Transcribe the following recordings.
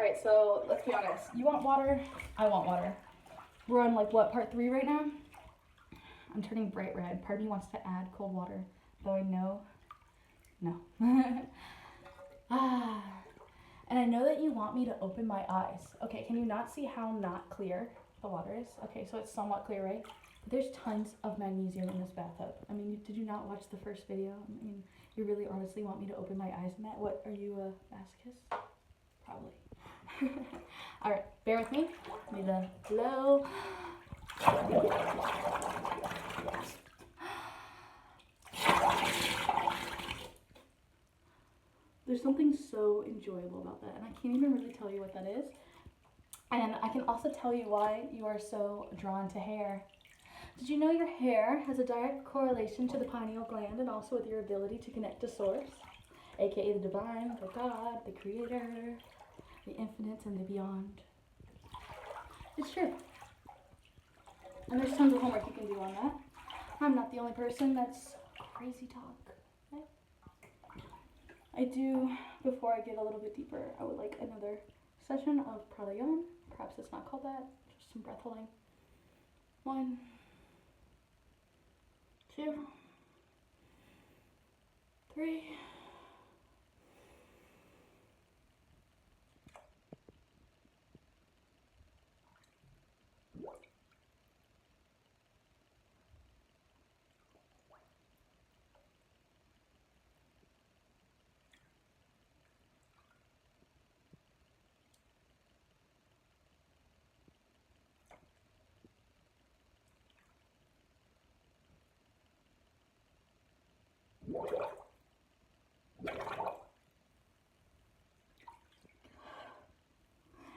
Alright, so let's be honest. You want water? I want water. We're on like what, part 3 right now? I'm turning bright red. Part of me wants to add cold water, though I know, no. And I know that you want me to open my eyes. Okay, can you not see how not clear the water is? Okay, so it's somewhat clear, right? But there's tons of magnesium in this bathtub. I mean, did you not watch the first video? I mean, you really honestly want me to open my eyes in that? What, are you a masochist? Probably. Alright, bear with me. Need a blow. There's something so enjoyable about that, and I can't even really tell you what that is. And I can also tell you why you are so drawn to hair. Did you know your hair has a direct correlation to the pineal gland and also with your ability to connect to source, aka the divine, the God, the creator, the infinite, and the beyond? It's true. And there's tons of homework you can do on that. I'm not the only person that's crazy talk. Okay? I do, before I get a little bit deeper, I would like another session of pranayama. Perhaps it's not called that, just some breath holding. 1, 2, 3.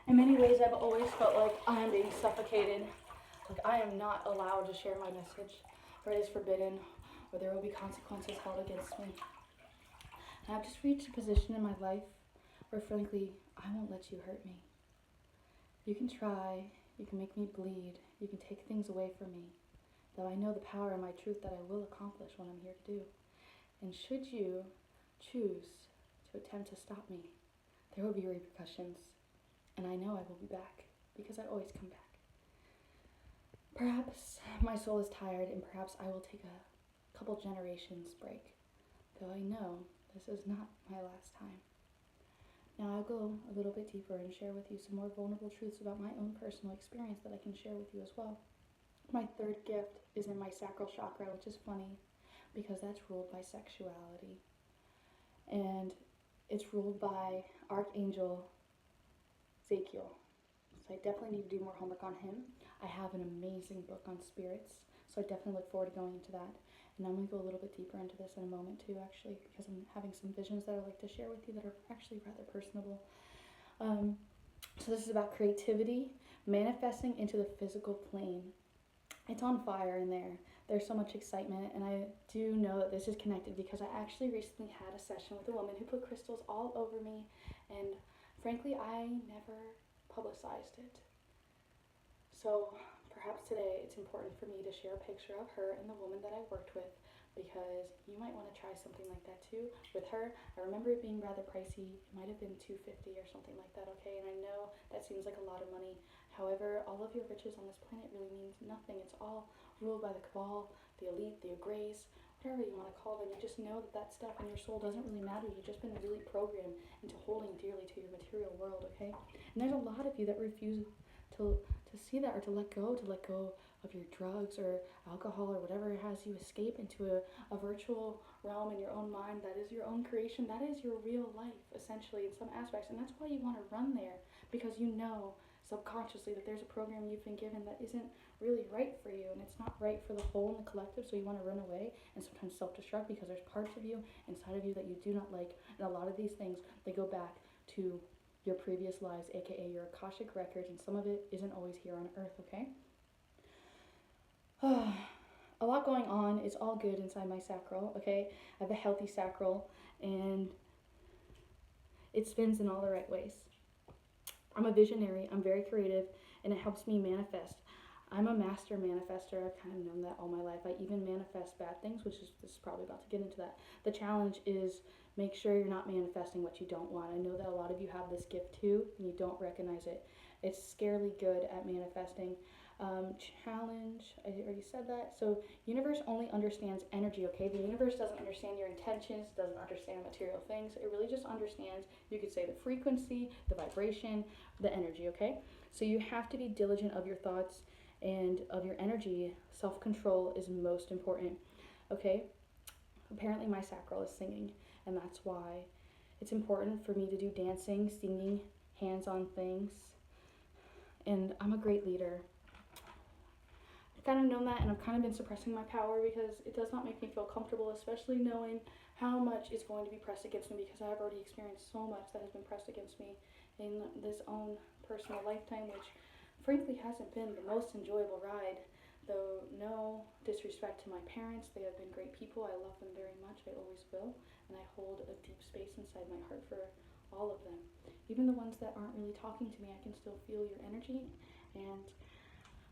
In many ways, I've always felt like I am being suffocated, like I am not allowed to share my message, or it is forbidden, or there will be consequences held against me. And I've just reached a position in my life where, frankly, I won't let you hurt me. You can try, you can make me bleed, you can take things away from me, though I know the power and my truth that I will accomplish what I'm here to do. And should you choose to attempt to stop me, there will be repercussions. And I know I will be back, because I always come back. Perhaps my soul is tired, and perhaps I will take a couple generations break, though I know this is not my last time. Now I'll go a little bit deeper and share with you some more vulnerable truths about my own personal experience that I can share with you as well. My third gift is in my sacral chakra, which is funny, because that's ruled by sexuality. And it's ruled by Archangel Ezekiel. So I definitely need to do more homework on him. I have an amazing book on spirits, so I definitely look forward to going into that. And I'm going to go a little bit deeper into this in a moment too, actually, because I'm having some visions that I'd like to share with you that are actually rather personable. So this is about creativity, manifesting into the physical plane. It's on fire in there. There's so much excitement, and I do know that this is connected because I actually recently had a session with a woman who put crystals all over me, and frankly, I never publicized it. So perhaps today it's important for me to share a picture of her and the woman that I worked with, because you might want to try something like that too with her. I remember it being rather pricey. It might have been $250 or something like that, okay? And I know that seems like a lot of money. However, all of your riches on this planet really means nothing. It's all ruled by the cabal, the elite, the grays, whatever you want to call them. You just know that that stuff in your soul doesn't really matter. You've just been really programmed into holding dearly to your material world, okay? And there's a lot of you that refuse to see that, or to let go of your drugs or alcohol or whatever it has you escape into a virtual realm in your own mind that is your own creation. That is your real life, essentially, in some aspects. And that's why you want to run there, because you know subconsciously that there's a program you've been given that isn't really right for you, and it's not right for the whole and the collective, so you want to run away and sometimes self-destruct because there's parts of you inside of you that you do not like. And a lot of these things, they go back to your previous lives, aka your Akashic Records, and some of it isn't always here on earth, okay? A lot going on. It's all good inside my sacral, okay? I have a healthy sacral, and it spins in all the right ways. I'm a visionary, I'm very creative, and it helps me manifest. I'm a master manifester. I've kind of known that all my life. I even manifest bad things, which is this is probably about to get into that. The challenge is make sure you're not manifesting what you don't want. I know that a lot of you have this gift too, and you don't recognize it. It's scarily good at manifesting. Challenge, I already said that. So, universe only understands energy, okay? The universe doesn't understand your intentions, doesn't understand material things. It really just understands, you could say, the frequency, the vibration, the energy, okay? So, you have to be diligent of your thoughts and of your energy. Self control is most important, okay? Apparently, my sacral is singing, and that's why it's important for me to do dancing, singing, hands on things, and I'm a great leader. I've kind of known that, and I've kind of been suppressing my power because it does not make me feel comfortable, especially knowing how much is going to be pressed against me because I've already experienced so much that has been pressed against me in this own personal lifetime, which frankly hasn't been the most enjoyable ride. Though, no disrespect to my parents, they have been great people. I love them very much, I always will, and I hold a deep space inside my heart for all of them. Even the ones that aren't really talking to me, I can still feel your energy, and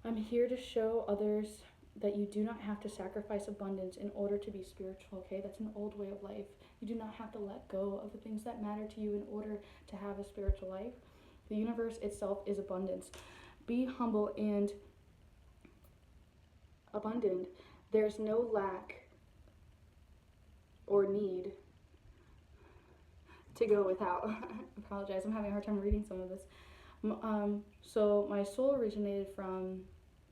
I'm here to show others that you do not have to sacrifice abundance in order to be spiritual, okay? That's an old way of life. You do not have to let go of the things that matter to you in order to have a spiritual life. The universe itself is abundance. Be humble and abundant. There's no lack or need to go without. I apologize, I'm having a hard time reading some of this. So my soul originated from,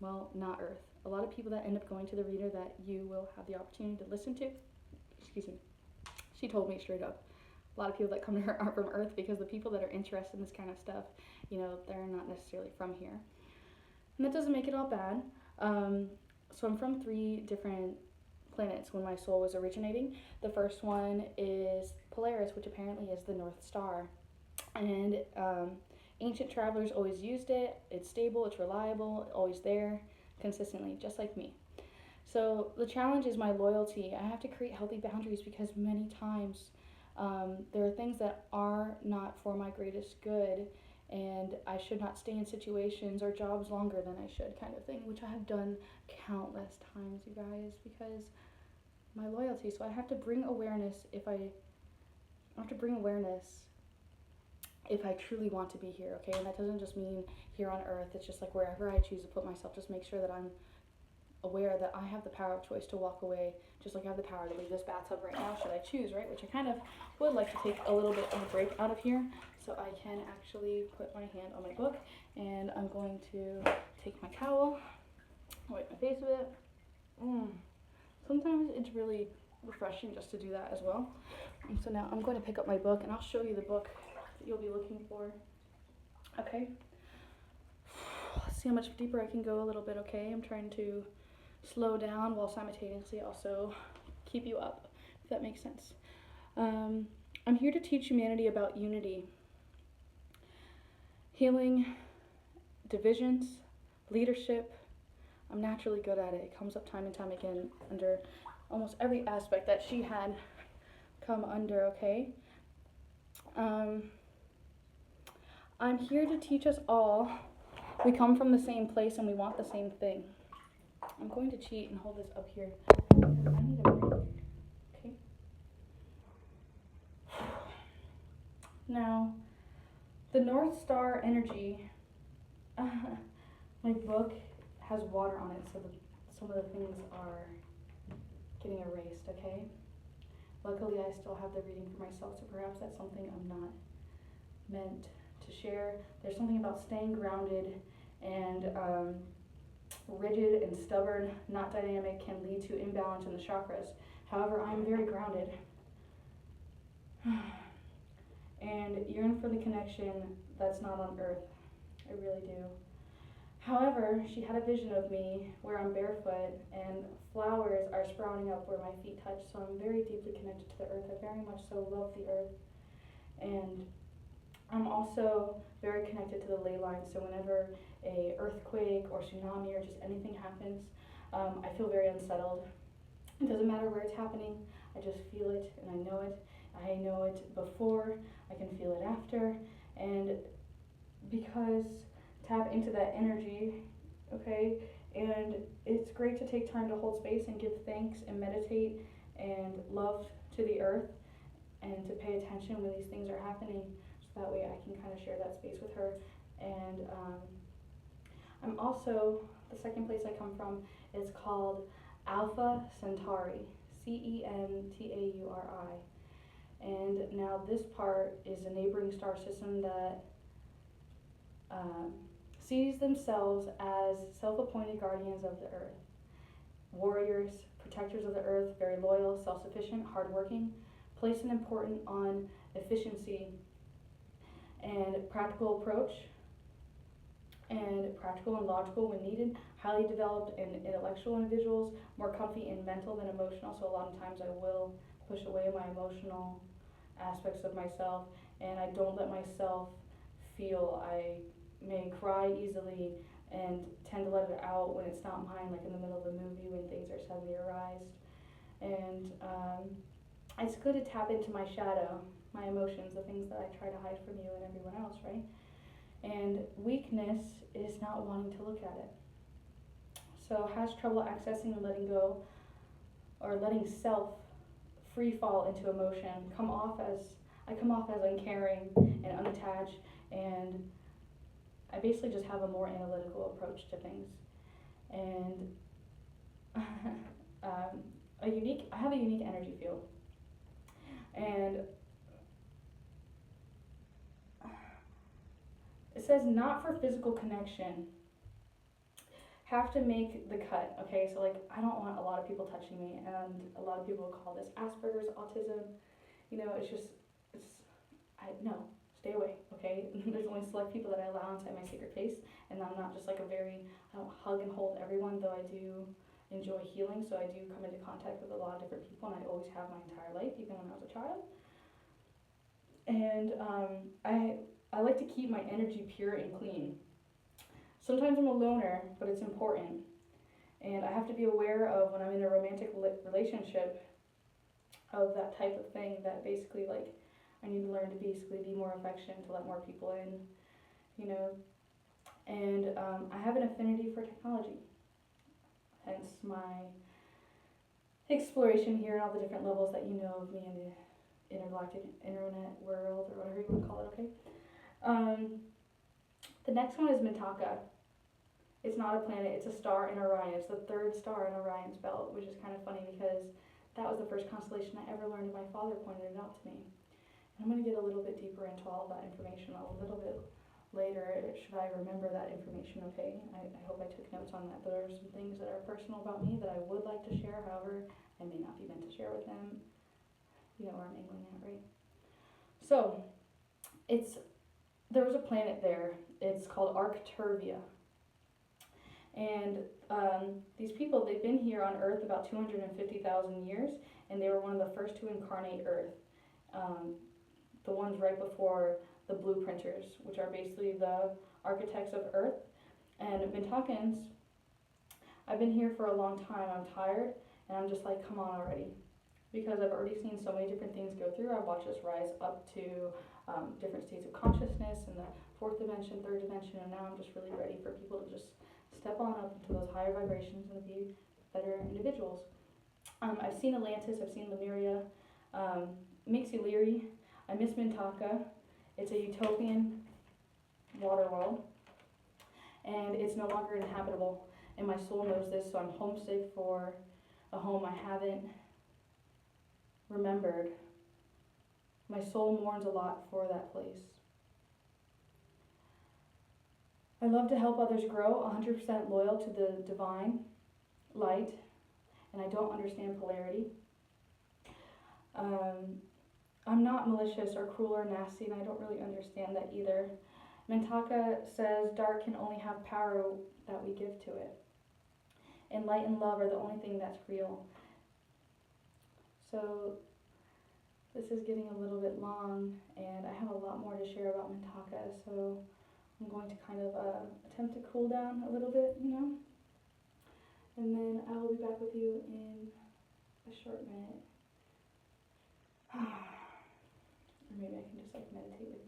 well, not Earth. A lot of people that end up going to the reader that you will have the opportunity to listen to, excuse me, she told me straight up, a lot of people that come to her are from Earth because the people that are interested in this kind of stuff, they're not necessarily from here. And that doesn't make it all bad. So I'm from 3 different planets when my soul was originating. The first one is Polaris, which apparently is the North Star. And ancient travelers always used it. It's stable, it's reliable, always there, consistently, just like me. So the challenge is my loyalty. I have to create healthy boundaries because many times there are things that are not for my greatest good, and I should not stay in situations or jobs longer than I should, kind of thing, which I have done countless times, you guys, because my loyalty. So I have to bring awareness if I truly want to be here, okay? And that doesn't just mean here on Earth. It's just like wherever I choose to put myself, just make sure that I'm aware that I have the power of choice to walk away, just like I have the power to leave this bathtub right now, should I choose, right? Which I kind of would like to take a little bit of a break out of here so I can actually put my hand on my book, and I'm going to take my towel, wipe my face with it. Sometimes it's really refreshing just to do that as well. And so now I'm going to pick up my book, and I'll show you the book that you'll be looking for. Okay? Let's see how much deeper I can go a little bit, okay? I'm trying to slow down while simultaneously also keep you up, if that makes sense. I'm here to teach humanity about unity, healing, divisions, leadership. I'm naturally good at it. It comes up time and time again under almost every aspect that she had come under, okay? I'm here to teach us all. We come from the same place and we want the same thing. I'm going to cheat and hold this up here. I need a break. Okay. Now, the North Star energy. My book has water on it, so some of the things are getting erased. Okay. Luckily, I still have the reading for myself, so perhaps that's something I'm not meant to share. There's something about staying grounded and rigid and stubborn, not dynamic, can lead to imbalance in the chakras. However, I'm very grounded and yearn for the connection that's not on Earth. I really do. However, she had a vision of me where I'm barefoot and flowers are sprouting up where my feet touch, so I'm very deeply connected to the Earth. I very much so love the Earth. And I'm also very connected to the ley lines, so whenever a earthquake or tsunami or just anything happens, I feel very unsettled. It doesn't matter where it's happening, I just feel it and I know it. I know it before, I can feel it after, and because tap into that energy, okay? And it's great to take time to hold space and give thanks and meditate and love to the earth and to pay attention when these things are happening, so that way I can kind of share that space with her. And I'm also, the second place I come from is called Alpha Centauri, Centauri. And now this part is a neighboring star system that um, sees themselves as self-appointed guardians of the earth, warriors, protectors of the earth, very loyal, self-sufficient, hardworking, place an importance on efficiency and practical approach, and practical and logical when needed, highly developed and intellectual individuals, more comfy in mental than emotional, so a lot of times I will push away my emotional aspects of myself, and I don't let myself feel. I may cry easily and tend to let it out when it's not mine, like in the middle of a movie when things are suddenly arised. And it's good to tap into my shadow, my emotions, the things that I try to hide from you and everyone else, right? And weakness is not wanting to look at it. So has trouble accessing and letting go, or letting self free fall into emotion. I come off as uncaring and unattached, and I basically just have a more analytical approach to things. And I have a unique energy field, and it says not for physical connection. Have to make the cut, okay? So like I don't want a lot of people touching me, and a lot of people call this Asperger's, autism. You know, it's I no, stay away, okay? There's only select people that I allow inside my sacred space, and I'm not just like I don't hug and hold everyone, though I do enjoy healing, so I do come into contact with a lot of different people, and I always have my entire life, even when I was a child. And I like to keep my energy pure and clean. Sometimes I'm a loner, but it's important. And I have to be aware of when I'm in a romantic relationship of that type of thing, that basically like I need to learn to basically be more affectionate, to let more people in, you know. And I have an affinity for technology, hence my exploration here and all the different levels that you know of me in the intergalactic internet world, or whatever you want to call it, okay? The next one is Mintaka. It's not a planet, it's a star in Orion. It's the third star in Orion's belt, which is kind of funny because that was the first constellation I ever learned, and my father pointed it out to me. And I'm going to get a little bit deeper into all of that information a little bit later, should I remember that information, okay? I hope I took notes on that. There are some things that are personal about me that I would like to share, however, I may not be meant to share with them. You know where I'm angling at, right? So, there was a planet there. It's called Arcturvia. And these people, they've been here on Earth about 250,000 years, and they were one of the first to incarnate Earth. The ones right before the blueprinters, which are basically the architects of Earth. And Mintakans, I've been here for a long time. I'm tired, and I'm just like, come on already. Because I've already seen so many different things go through. I've watched us rise up to different states of consciousness in the fourth dimension, third dimension, and now I'm just really ready for people to just step on up into those higher vibrations and be better individuals. I've seen Atlantis, I've seen Lemuria, makes you leery. I miss Mintaka. It's a utopian water world, and it's no longer inhabitable. And my soul knows this, so I'm homesick for a home I haven't remembered. My soul mourns a lot for that place. I love to help others grow, 100% loyal to the divine light, and I don't understand polarity. I'm not malicious or cruel or nasty, and I don't really understand that either. Mintaka says dark can only have power that we give to it, and light and love are the only thing that's real. So this is getting a little bit long, and I have a lot more to share about Mintaka, so I'm going to kind of attempt to cool down a little bit, you know, and then I will be back with you in a short minute. Or maybe I can just like meditate with